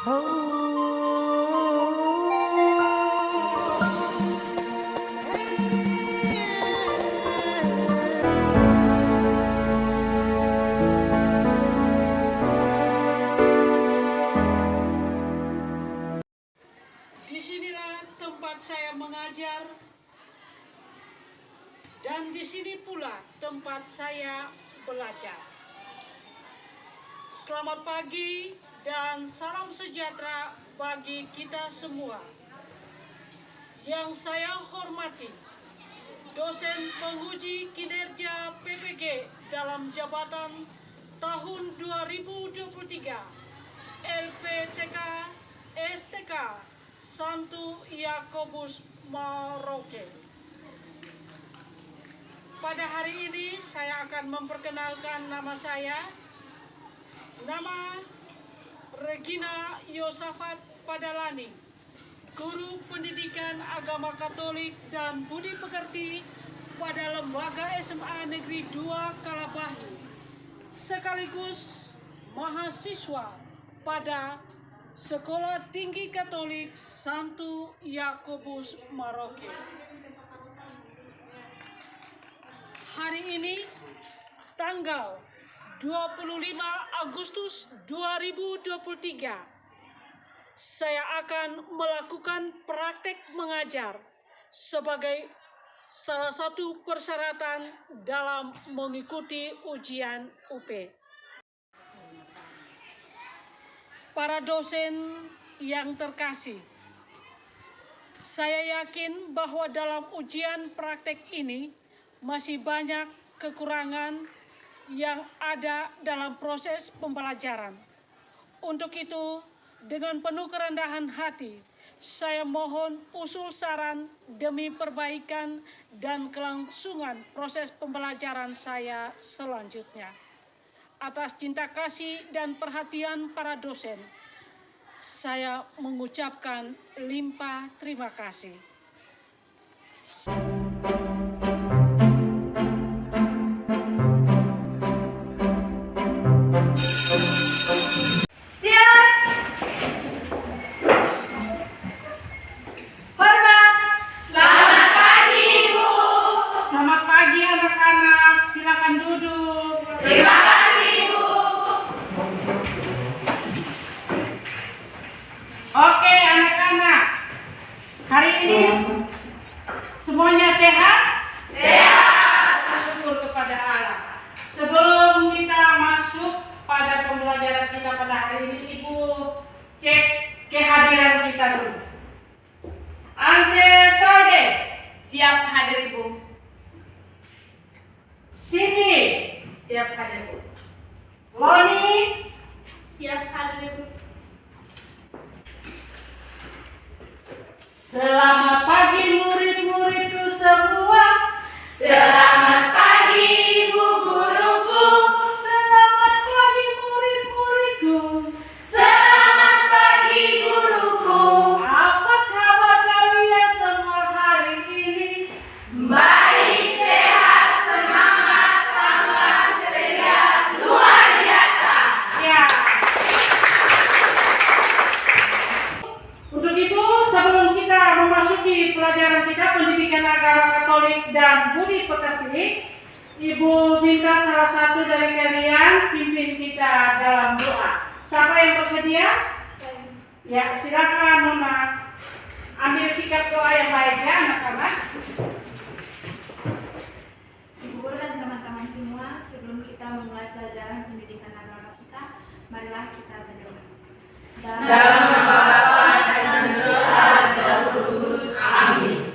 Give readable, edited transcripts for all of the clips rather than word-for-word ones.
Disinilah tempat saya mengajar, dan di sini pula tempat saya belajar. Selamat pagi dan salam sejahtera bagi kita semua. Yang saya hormati, dosen penguji kinerja PPG dalam jabatan tahun 2023, LPTK STK Santo Yakobus Maroke. Pada hari ini saya akan memperkenalkan nama saya. Nama Regina Yosafat Padalani, Guru Pendidikan Agama Katolik dan Budi Pekerti pada Lembaga SMA Negeri 2 Kalabahi, sekaligus mahasiswa pada Sekolah Tinggi Katolik Santo Yakobus Maroke. Hari ini tanggal 25 Agustus 2023, saya akan melakukan praktek mengajar sebagai salah satu persyaratan dalam mengikuti ujian UP. Para dosen yang terkasih, saya yakin bahwa dalam ujian praktek ini masih banyak kekurangan yang ada dalam proses pembelajaran. Untuk itu, dengan penuh kerendahan hati, saya mohon usul saran demi perbaikan dan kelangsungan proses pembelajaran saya selanjutnya. Atas cinta kasih dan perhatian para dosen, saya mengucapkan limpah terima kasih. Silakan duduk. Terima kasih, Ibu. Oke, anak-anak. Hari ini semuanya sehat? Sehat. Syukur kepada Allah. Sebelum kita masuk pada pembelajaran kita pada hari ini, Ibu cek kehadiran kita dulu. Ante Salde. Siap hadir, Ibu. Sini. Siap hadir, Bu. Loni. Siap hadir, Bu. Selamat pagi murid-muridku semua. Selamat pagi, Ibu guruku. Selamat pagi murid-muridku. Selamat pagi, guruku. Apa kabar kalian semua hari ini? Baik, sehat, semangat, tambah ceria, luar biasa. Ya. Untuk itu, sebelum kita memasuki pelajaran kita pendidikan agama Katolik dan Budi Pekerti, Ibu minta salah satu dari kalian pimpin kita dalam doa. Siapa yang bersedia? Ya, silakan Nona. Ambil sikap doa yang baik ya anak-anak. Ibu guru dan teman-teman semua, sebelum kita memulai pelajaran pendidikan agama kita, marilah kita berdoa. Dalam nama Bapa dan doa dan Roh Kudus. Amin.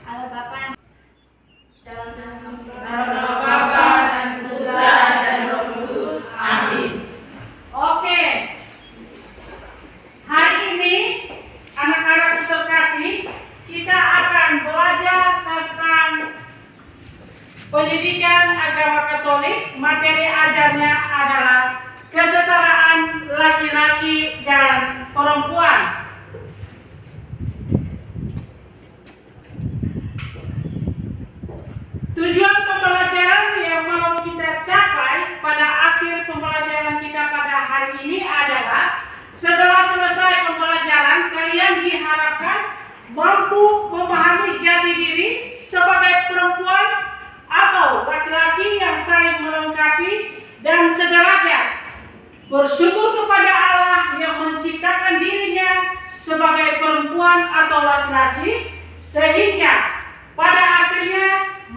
Allah Bapa yang dalam nama Dalam nama Bapa dan Putra dan Roh Kudus. Amin. Oke. Hari ini anak-anak terkasih, kita akan belajar tentang pendidikan agama Katolik. Materi ajarnya adalah kesetaraan laki-laki dan perempuan. Tujuan pembelajaran yang mau kita capai pada akhir pembelajaran kita pada hari ini adalah Setelah selesai pembelajaran, kalian diharapkan mampu memahami jati diri sebagai perempuan atau laki-laki yang saling melengkapi dan sederajat. Bersyukur kepada Allah yang menciptakan dirinya sebagai perempuan atau laki-laki, sehingga pada akhirnya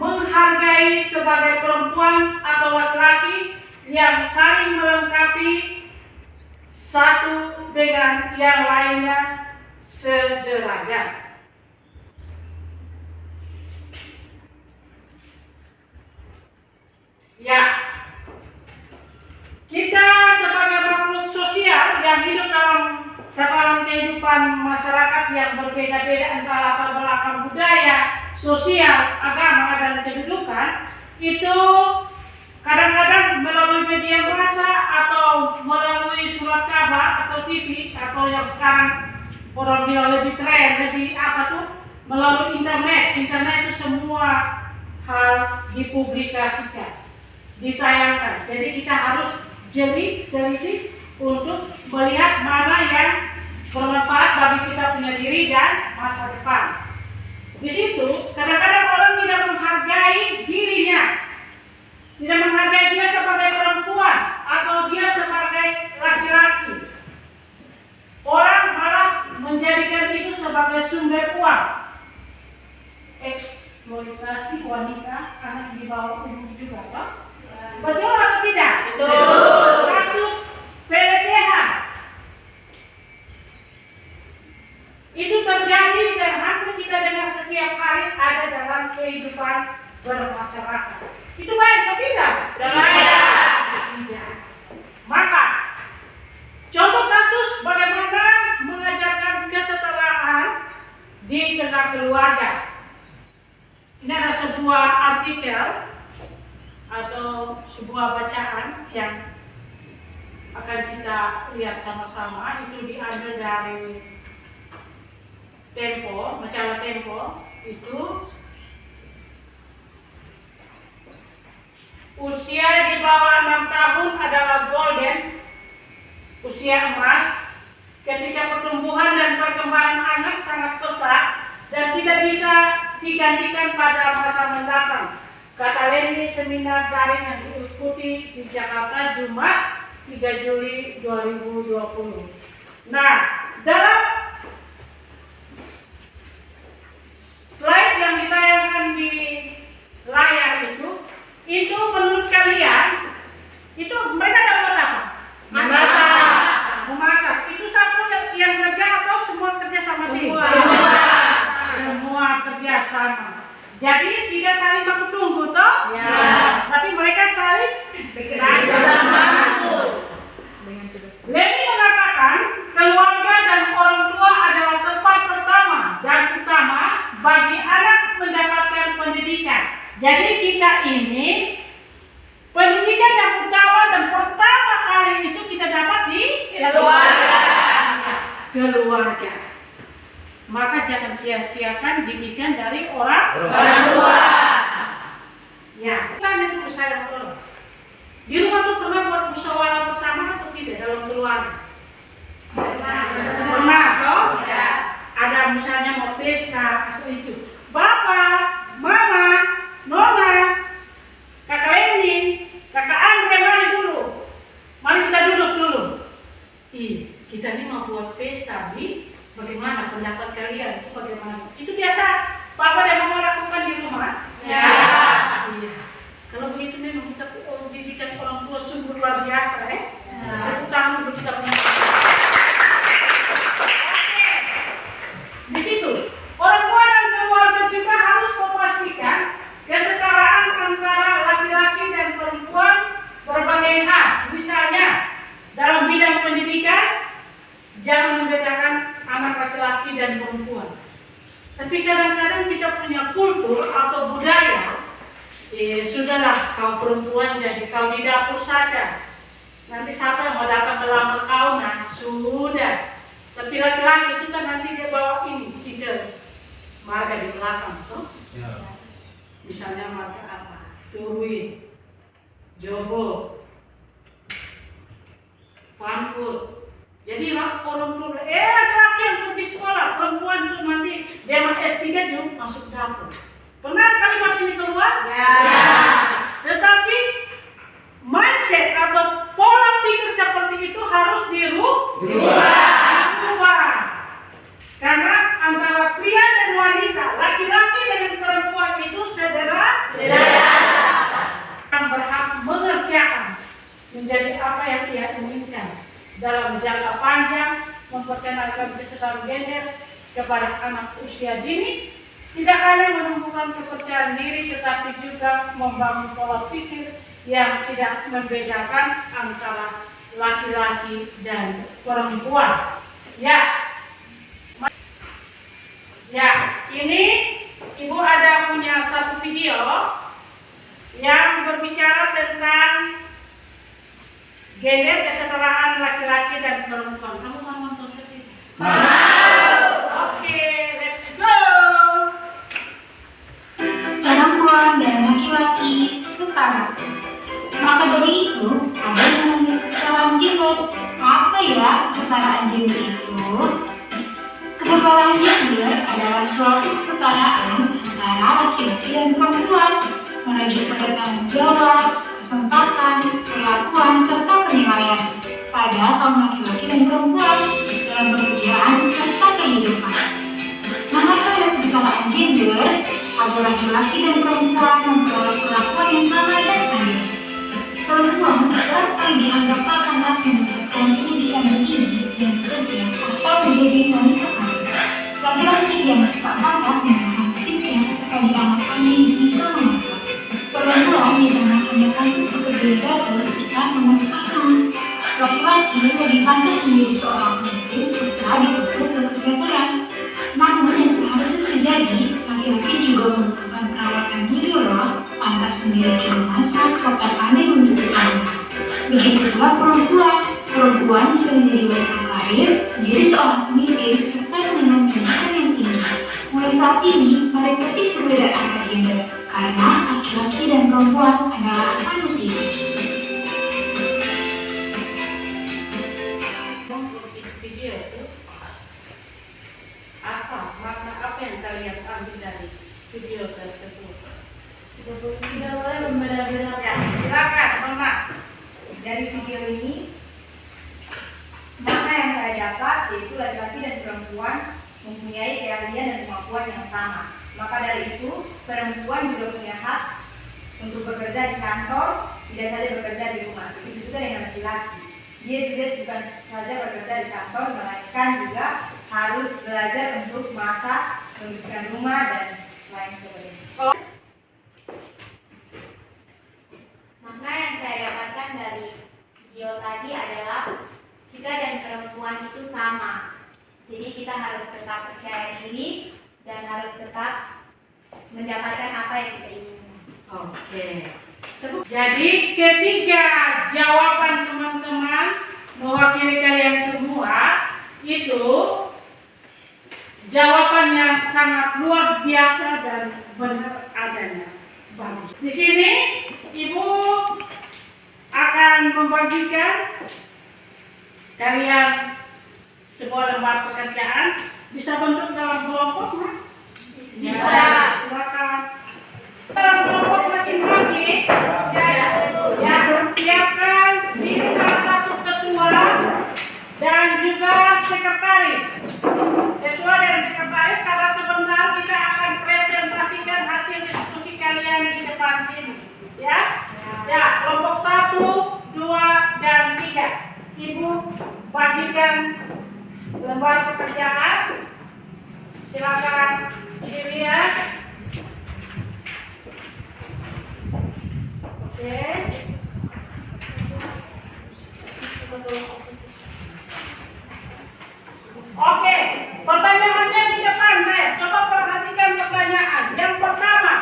menghargai sebagai perempuan atau laki-laki yang saling melengkapi satu dengan yang lainnya sederajat. Ya, kita sebagai makhluk sosial yang hidup dalam kehidupan masyarakat yang berbeda-beda antara latar belakang budaya, sosial, agama, dan kedudukan, itu kadang-kadang melalui media massa atau melalui surat kabar atau TV atau yang sekarang orang bilang lebih tren, lebih apa tuh, melalui internet. Internet itu semua hal dipublikasikan, ditayangkan. Jadi kita harus jeli untuk melihat mana yang bermanfaat bagi kita punya diri dan masa depan. Di situ kadang-kadang orang tidak menghargai dirinya, tidak menghargai dia sebagai perempuan atau dia sebagai laki-laki. Orang malah menjadikan itu sebagai sumber uang. Eksploitasi wanita anak di bawah umur juga, Pak. Betul atau tidak? Betul. Kasus pelecehan itu terjadi dan hampir kita dengar setiap hari ada dalam kehidupan bermasyarakat. Itu baik atau tidak? Tidak. Maka contoh kasus bagaimana mengajarkan kesetaraan di tengah keluarga. Ini ada sebuah artikel atau sebuah bacaan yang akan kita lihat sama-sama. Itu diambil dari Tempo, majalah Tempo. Itu usia di bawah 6 tahun adalah golden, usia emas, ketika pertumbuhan dan perkembangan anak sangat pesat dan tidak bisa digantikan pada masa mendatang. Kata Leni seminar daring yang diikuti di Jakarta Jumat 3 Juli 2020. Nah, dalam slide yang ditayangkan di layar itu menurut kalian itu mereka ada buat apa? Memasak. Itu satu yang kerja atau semua kerja sama tim? Semua kerja sama. Jadi tidak saling baku tunggu toh? Ya. Tapi mereka saling Leni mengatakan keluarga dan orang tua adalah tempat pertama dan utama bagi anak mendapatkan pendidikan. Jadi kita ini pendidikan yang utama dan pertama kali itu kita dapat di keluarga. Maka jangan sia-siakan didikan dari orang tua. Ya, tanya dulu saya dulu. Di rumah tuh pernah buat musyawarah bersama atau tidak dalam keluarga? Pernah toh? Ya. Ada misalnya mau pesta atau itu. Bapak, Mama, Nona, Kakak Leni, Kakak Andre, mari dulu. Mari kita duduk dulu. Kita ini mau buat pesta, Bi. Bagaimana pendapat kalian? Itu bagaimana? Itu biasa Papa dan Mama lakukan di rumah. Ya. Iya. Kalau begitu memang kita didikan orang tua sungguh luar biasa, Tepuk tangan untuk kita punya. Di situ orang tua dan keluarga juga harus memastikan kesetaraan antara laki-laki dan perempuan berbagai hal. Misalnya dalam bidang pendidikan, jangan membedakan anak laki-laki dan perempuan. Tapi kadang-kadang kita punya kultur atau budaya, sudahlah kau perempuan jadi kau di dapur saja. Nanti siapa yang mau datang melamar kau, nah sudah. Tapi laki-laki itu kan nanti dia bawa ini, kita marga di belakang, toh? Ya. Misalnya marga apa? Turwi, Jobo, Fun Food. Jadi orang tua laki-laki yang pergi sekolah, perempuan itu nanti dia S3 juga masuk dapur. Pernah kalimat ini keluar? Ya. Tetapi mindset atau pola pikir seperti itu harus dirubah. Karena antara pria dan wanita, laki-laki dengan perempuan itu saudara yang berhak mengerjakan menjadi apa yang ia inginkan dalam jangka panjang, memperkenalkan kesetaraan gender kepada anak usia dini, tidak hanya menumbuhkan kepercayaan diri tetapi juga membangun pola pikir yang tidak membedakan antara laki-laki dan perempuan. Ya, ini Ibu ada punya satu video yang berbicara tentang gender kesetaraan laki-laki dan perempuan. Kamu mau nonton itu? Oke, let's go. Perempuan dan laki-laki setara. Maka dari itu, ada yang namanya kesetaraan gender. Apa ya kesetaraan gender itu? Kesetaraan gender adalah suatu kesetaraan antara laki-laki dan perempuan, menuju pada tanggung jawab, kesempatan, perlakuan, serta penilaian pada kaum laki-laki dan perempuan dalam pekerjaan serta kehidupan. Mengapa ada kesetaraan gender? Agar laki-laki dan perempuan memperoleh perlakuan yang sama dan adil. Perempuan kerap kali dianggap tak pantas mendapatkan pendidikan tinggi dan kerja atau menjadi wanita karir. Laki-laki yang tak pantas mendapatkan stiker serta dianak-anak jika memasak. Perempuan ditambahkannya pantas bekerja gagal jika mengurus anak. Laki-laki lebih pantas menjadi seorang pemimpin serta dituntut bekerja keras. Namun yang seharusnya terjadi, laki-laki juga membutuhkan perawatan diri loh, pantas menjadi juru masak serta pandai membersihkan rumah. Begitu pula perempuan bisa menjadi wanita karir, menjadi seorang pemimpin serta dengan pendidikan yang tinggi. Mulai saat ini, mari kritis perbedaan antar gender, karena laki-laki dan perempuan adalah manusia. Video itu apa yang kalian ambil dari video tersebut? Tidak boleh membeda-bedakan. Silakan, Mama. Dari video ini, makna yang saya dapat yaitu laki-laki dan perempuan mempunyai keahlian dan kemampuan yang sama. Maka dari itu, perempuan juga punya hak untuk bekerja di kantor, tidak saja bekerja di rumah. Begitu juga dengan laki-laki. Dia juga bukan saja bekerja di kantor, melainkan juga harus belajar untuk masak, membersihkan rumah, dan lain sebagainya. Makna yang saya dapatkan dari video tadi adalah kita dan perempuan itu sama. Jadi kita harus tetap percaya diri dan harus tetap mendapatkan apa yang kita inginkan. Oke. Jadi ketiga jawaban teman-teman mewakili kalian semua itu jawaban yang sangat luar biasa dan benar adanya. Bagus. Di sini Ibu akan membagikan kalian sebuah lembar pekerjaan. Bisa bentuk dalam kelompok, Ma? Bisa. Silakan. Dalam kelompok masing-masing, ya persiapkan diri salah satu ketua dan juga sekretaris. Ketua dan sekretaris, karena sebentar kita akan presentasikan hasil diskusi kalian di depan sini. Ya, kelompok 1, 2, dan 3. Ibu bagikan lembar pekerjaan. Silakan dilihat. Oke. Oke, pertanyaannya di depan saya. Coba perhatikan pertanyaan. Yang pertama,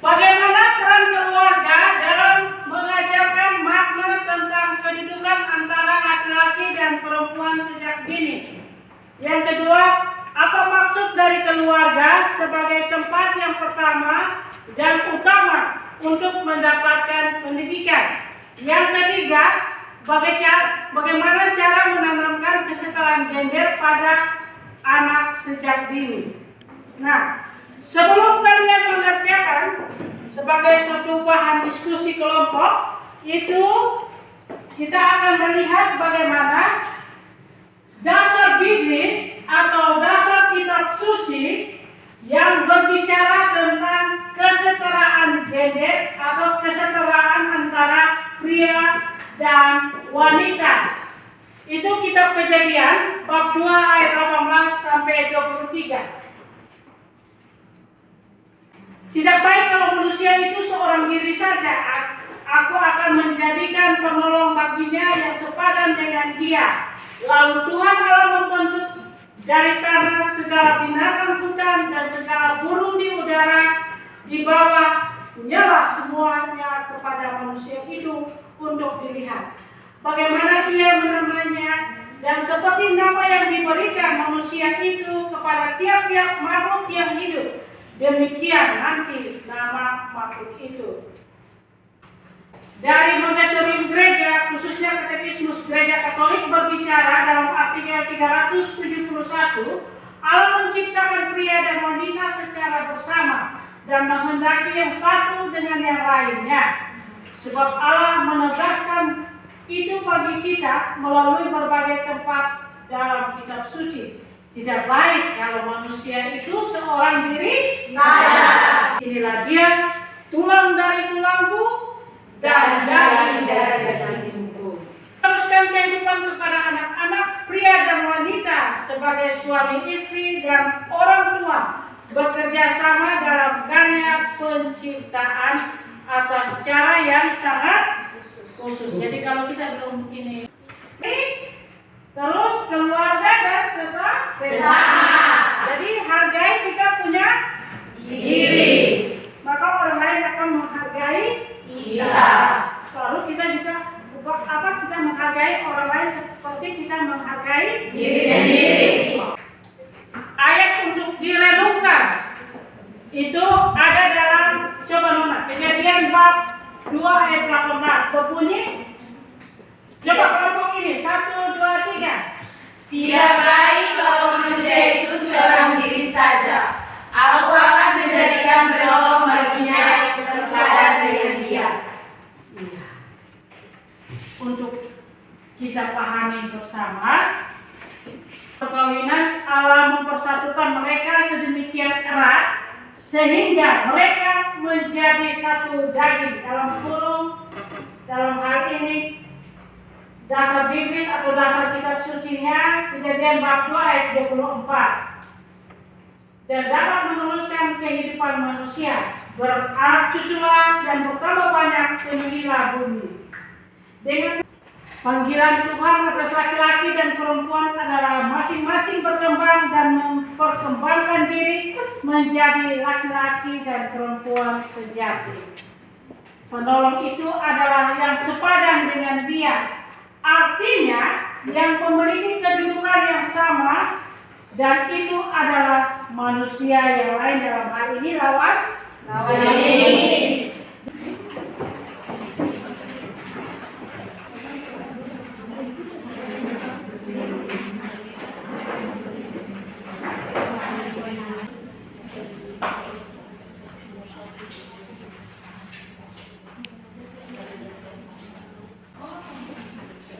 bagaimana peran keluarga dalam mengajarkan makna tentang kedudukan antara laki-laki dan perempuan sejak dini? Yang kedua, apa maksud dari keluarga sebagai tempat yang pertama dan utama untuk mendapatkan pendidikan? Yang ketiga, bagaimana cara menanamkan kesetaraan gender pada anak sejak dini. Nah, sebelum kalian mengerjakan sebagai suatu bahan diskusi kelompok, itu kita akan melihat bagaimana dasar biblis atau dasar kitab suci yang berbicara tentang kesetaraan gender atau kesetaraan antara pria dan wanita. Itu kitab Kejadian bab 2 ayat 18 sampai 23. Tidak baik kalau manusia itu seorang diri saja. Aku akan menjadikan penolong baginya yang sepadan dengan dia. Lalu Tuhan Allah membentuk dari tanah segala binatang hutan dan segala burung di udara di bawah, nyala semuanya kepada manusia itu untuk dilihat bagaimana ia menamainya, dan seperti nama yang diberikan manusia itu kepada tiap-tiap makhluk yang hidup, demikian nanti nama makhluk itu. Dari monitoring gereja, khususnya Katekismus Gereja Katolik berbicara dalam artikel 371, Allah menciptakan pria dan wanita secara bersama dan menghendaki yang satu dengan yang lainnya. Sebab Allah menegaskan itu bagi kita melalui berbagai tempat dalam kitab suci. Tidak baik kalau manusia itu seorang diri saja. Inilah dia, tulang dari tulangku dan daging dari dagingku. Teruskan kehidupan kepada anak-anak, pria dan wanita sebagai suami istri dan orang tua bekerja sama dalam karya penciptaan atas cara yang sangat khusus. Jadi kalau kita belum ini, terus keluarga dan sesama. Jadi hargai kita punya diri. Maka orang lain akan menghargai kita. Lalu kita juga kita menghargai orang lain seperti kita menghargai diri sendiri. Ayat untuk direnungkan itu ada dalam, coba Nona, Kejadian bab 2 ayat 18 berbunyi. Coba kelompok ini, 1, 2, 3. Tidak baik kalau manusia itu seorang diri saja. Aku akan menjadikan penolong baginya yang sepadan dengan dia. Untuk kita pahami bersama, perkawinan Allah mempersatukan mereka sedemikian erat sehingga mereka menjadi satu daging. Dalam hal ini dasar biblis atau dasar kitab sucinya Kejadian bab 2 ayat 24. Dan dapat meneruskan kehidupan manusia, beranak-cuculah dan bertambah banyak, penuhilah bumi. Dengan panggilan Tuhan atas laki-laki dan perempuan adalah masing-masing berkembang dan memperkembangkan diri menjadi laki-laki dan perempuan sejati. Penolong itu adalah yang sepadan dengan dia. Artinya yang memiliki kedudukan yang sama, dan itu adalah manusia yang lain, dalam hal ini lawan jenis.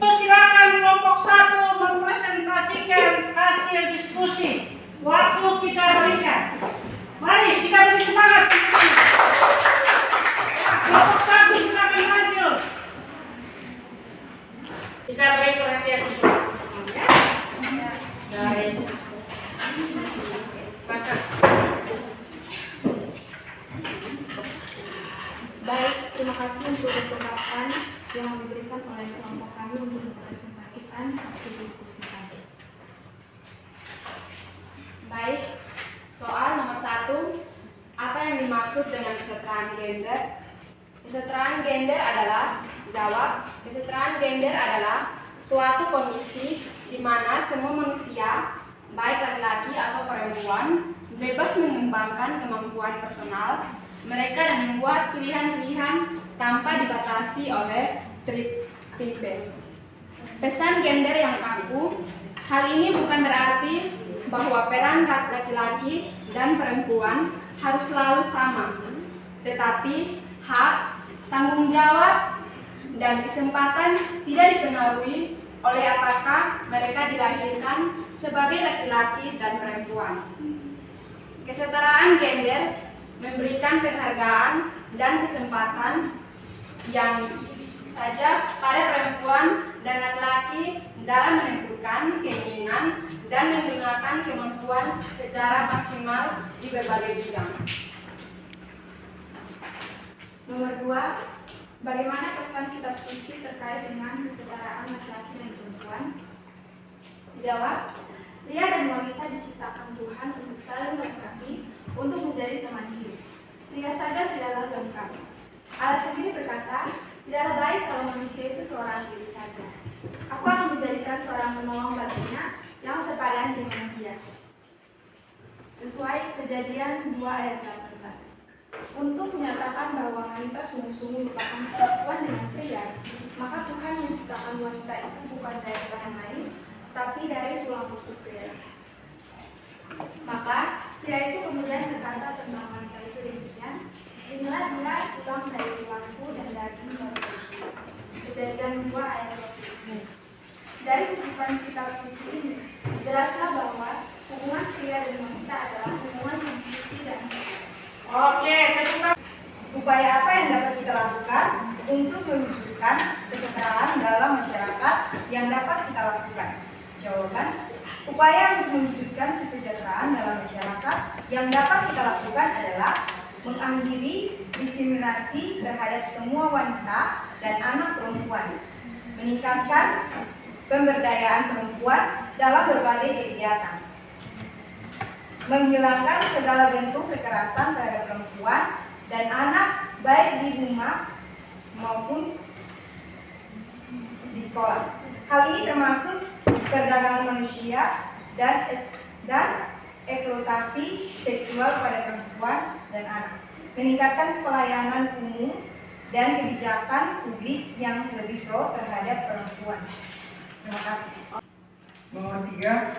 Silakan kelompok 1 mempresentasikan hasil diskusi. Waktu kita berikan. Mari kita beri semangat. Kelompok 1 silakan maju. Kita beri perhatian semua. Baik, terima kasih untuk kesempatan yang diberikan oleh kelompok kami untuk mempresentasikan hasil diskusi kami. Baik, soal nomor 1, apa yang dimaksud dengan kesetaraan gender? Kesetaraan gender adalah, jawab, kesetaraan gender adalah suatu kondisi di mana semua manusia, baik laki-laki atau perempuan, bebas mengembangkan kemampuan personal mereka dan membuat pilihan-pilihan tanpa dibatasi oleh stereotip. Pesan gender yang kaku, hal ini bukan berarti bahwa peran laki-laki dan perempuan harus selalu sama, tetapi hak, tanggung jawab, dan kesempatan tidak dipengaruhi oleh apakah mereka dilahirkan sebagai laki-laki dan perempuan. Kesetaraan gender memberikan penghargaan dan kesempatan yang saja pada perempuan dan laki-laki dalam menentukan keinginan dan menggunakan kemampuan secara maksimal di berbagai bidang. Nomor 2, bagaimana pesan kitab suci terkait dengan kesetaraan laki-laki dan perempuan? Jawab, pria dan wanita diciptakan Tuhan untuk saling melengkapi, untuk menjadi teman hidup. Pria saja tidaklah lengkap. Allah sendiri berkata, tidaklah baik kalau manusia itu seorang diri saja. Aku akan menjadikan seorang penolong baginya yang sepadan dengan dia. Sesuai Kejadian 2 ayat 18. Untuk menyatakan bahwa wanita sungguh-sungguh merupakan kesatuan dengan pria, maka Tuhan menciptakan wanita itu bukan dari bahan lain, tapi dari tulang rusuk pria. Maka pria itu kemudian berkata tentang wanita itu demikian, inilah dia tulang dari tulangku dan daging dari dagingku. Kejadian 2 ayat 20. Dari kutipan kitab suci ini, jelaslah bahwa hubungan pria dan wanita adalah hubungan yang suci dan sehat. Oke, terima. Upaya apa yang dapat kita lakukan untuk mewujudkan kesetaraan dalam masyarakat yang dapat kita lakukan? Jawaban, upaya untuk mewujudkan kesejahteraan dalam masyarakat yang dapat kita lakukan adalah mengakhiri diskriminasi terhadap semua wanita dan anak perempuan, meningkatkan pemberdayaan perempuan dalam berbagai kegiatan, menghilangkan segala bentuk kekerasan terhadap perempuan dan anak baik di rumah maupun di sekolah. Hal ini termasuk perdagangan manusia dan eksploitasi seksual pada perempuan dan anak, meningkatkan pelayanan umum dan kebijakan publik yang lebih pro terhadap perempuan. Terima kasih. Nomor 3,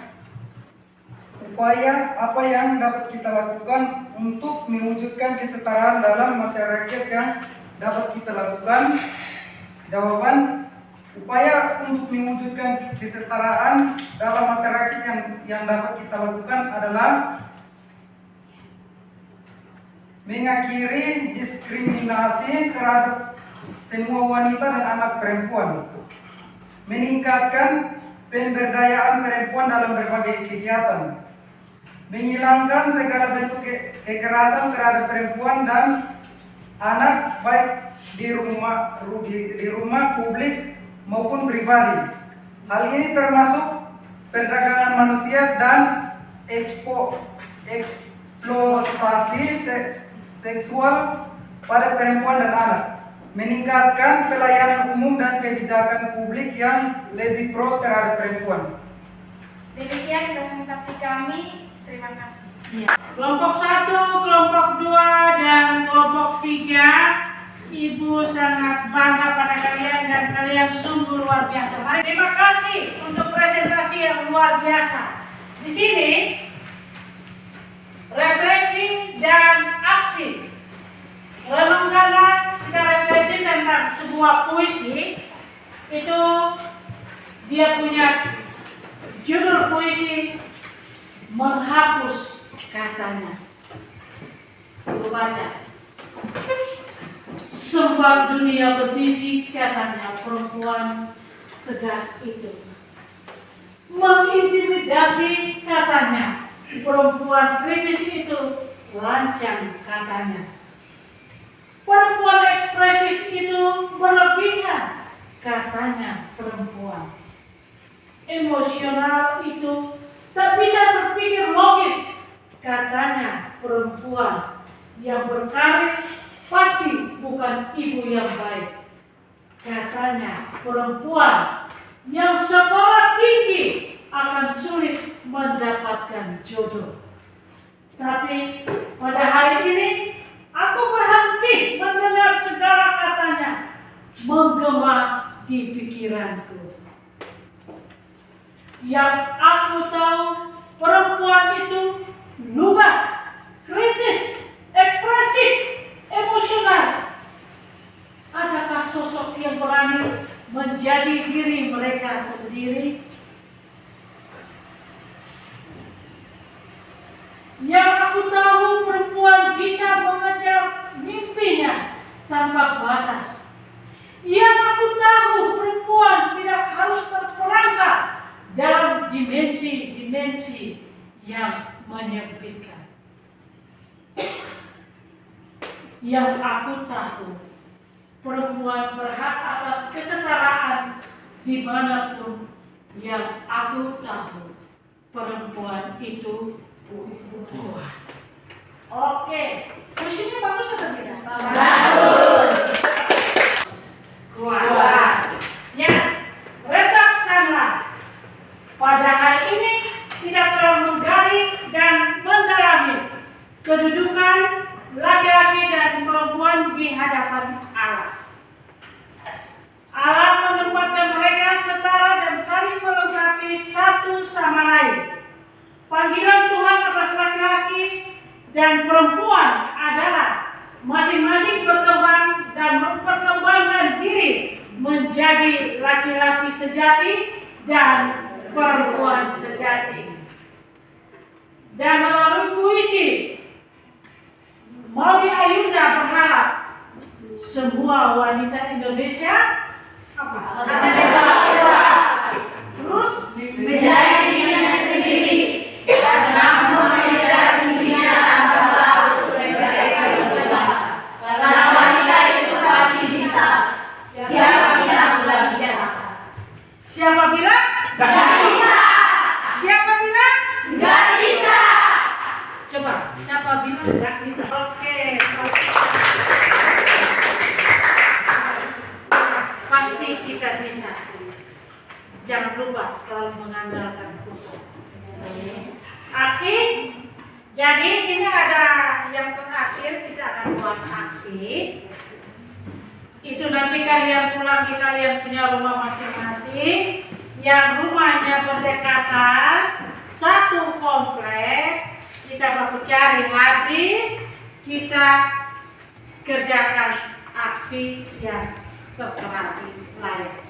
upaya apa yang dapat kita lakukan untuk mewujudkan kesetaraan dalam masyarakat yang dapat kita lakukan? Jawaban, upaya untuk mewujudkan kesetaraan dalam masyarakat yang dapat kita lakukan adalah mengakhiri diskriminasi terhadap semua wanita dan anak perempuan, meningkatkan pemberdayaan perempuan dalam berbagai kegiatan, menghilangkan segala bentuk kekerasan terhadap perempuan dan anak baik di rumah publik maupun pribadi. Hal ini termasuk perdagangan manusia dan eksploitasi seksual pada perempuan dan anak, meningkatkan pelayanan umum dan kebijakan publik yang lebih pro terhadap perempuan. Demikian presentasi kami. Terima kasih. Kelompok 1, kelompok 2, dan kelompok 3. Ibu sangat bangga pada kalian dan kalian sungguh luar biasa. Mari, terima kasih untuk presentasi yang luar biasa. Di sini refleksi dan aksi. Renungkanlah, kita refleksi tentang sebuah puisi. Itu dia punya judul puisi menghapus katanya. Ibu baca. Sembah dunia berbisik katanya perempuan tegas itu. Mengintimidasi katanya perempuan kritis itu lancang katanya. Perempuan ekspresif itu berlebihan katanya perempuan. Emosional itu tak bisa berpikir logis katanya perempuan. Yang berkarir pasti bukan ibu yang baik katanya perempuan. Yang sekolah tinggi akan sulit mendapatkan jodoh. Tapi pada hari ini aku berhenti mendengar segala katanya menggema di pikiranku. Yang aku tahu, perempuan itu lugas, kritis, ekspresif, emosional. Adakah sosok yang berani menjadi diri mereka sendiri? Yang aku tahu, perempuan bisa mengejar mimpinya tanpa batas. Yang aku tahu, perempuan tidak harus terperangkap dalam dimensi-dimensi yang menyempitkan. Yang aku tahu, perempuan berhak atas kesetaraan dimanapun. Yang aku tahu, perempuan itu kuat. Oke, puisinya bagus atau tidak? Bagus. Kuat. Ya, resapkanlah. Pada hari ini kita telah menggali dan mendalami kedudukan laki-laki dan perempuan di hadapan Allah. Allah menempatkan mereka setara dan saling melengkapi satu sama lain. Panggilan Tuhan atas laki-laki dan perempuan adalah masing-masing berkembang dan memperkembangkan diri menjadi laki-laki sejati dan perempuan sejati. Dan melalui puisi, Maudi Ayunda berharap semua wanita Indonesia terus Menjadi dirinya sendiri karena mengejar mimpinya tanpa takut mereka berubah. Karena wanita itu pasti bisa. Siapa bilang nggak bisa? Siapa bilang? Nggak bisa. Siapa bilang? Nggak bisa. Coba, siapa bilang nggak bisa? Oke. Pasti kita bisa. Jangan lupa selalu mengandalkan Tuhan. Aksi. Jadi ini ada yang terakhir, kita akan buat saksi. Itu nanti kalian pulang, kalian punya rumah masing-masing. Yang rumahnya berdekatan, satu komplek, kita baru cari habis, kita kerjakan aksi yang tertera di layar.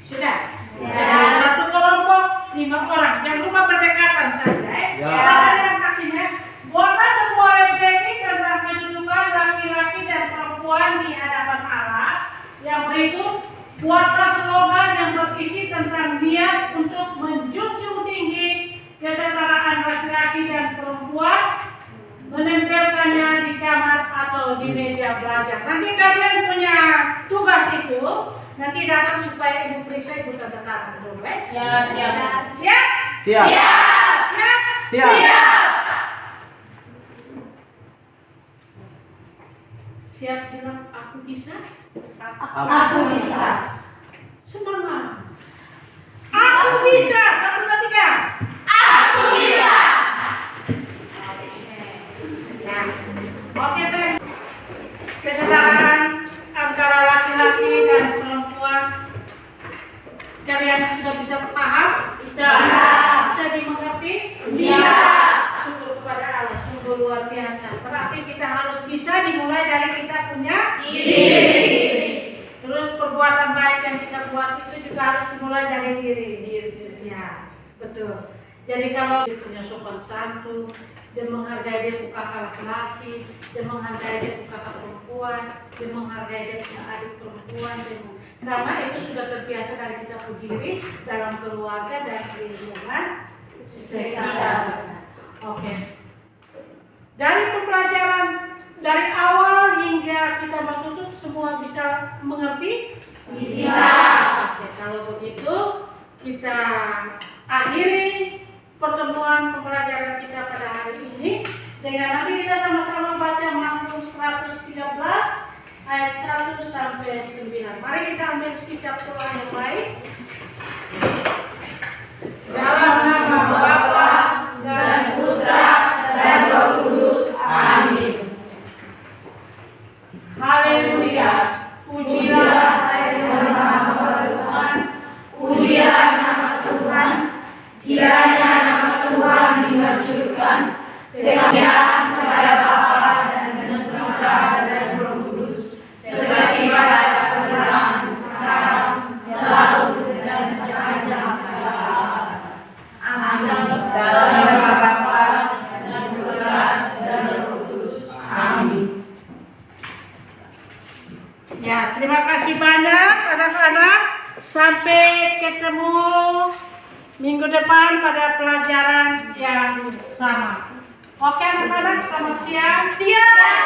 Sudah? Ya. Satu kelompok 5 orang, yang rumah berdekatan saja. Ya. Yang aksinya, buatlah sebuah refleksi tentang kedudukan laki-laki dan perempuan di hadapan Allah. Yang berikut, buatlah slogan yang berisi tentang niat untuk menjunjung tinggi kesetaraan laki-laki dan perempuan, menempelkannya di kamar atau di meja belajar. Nanti kalian punya tugas itu, nanti datang supaya ibu periksa, ibu tanda tangan. Boleh? Ya, siap. Siap? Siap. Siap? Siap. Siap bilang aku bisa? Aku bisa. Semangat. Aku bisa. 1, 2, 3. Aku bisa. Oke, saya kesetaraan antara laki-laki dan perempuan. Kalian sudah bisa paham? Bisa. Bisa dimengerti? Bisa. Syukur kepada Allah, sungguh luar biasa. Berarti kita harus bisa dimulai dari kita punya Diri. Terus perbuatan baik yang kita buat itu juga harus dimulai dari diri. Ya, betul. Jadi kalau dia punya sopan santun, dia menghargai dia bukan laki-laki, dia menghargai dia bukan perempuan, dia menghargai dia punya adik perempuan, karena itu sudah terbiasa dari kita berdiri dalam keluarga dan lingkungan sekitar. Oke. Dari pembelajaran dari awal hingga kita menutup, semua bisa mengerti? Bisa. Oke, kalau begitu kita akhiri pertemuan pembelajaran kita pada hari ini dengan nanti kita sama-sama baca Mazmur 113 ayat 1 sampai 9. Mari kita ambil sikap doa yang baik. Dalam nama Bapa dan Putra dan Roh Kudus. Amin. Haleluya. Pujilah nama Tuhan. Pujilah nama Tuhan. terima kasih banyak anak-anak. Sampai ketemu minggu depan pada pelajaran yang sama. Oke anak-anak, selamat siang. Siap.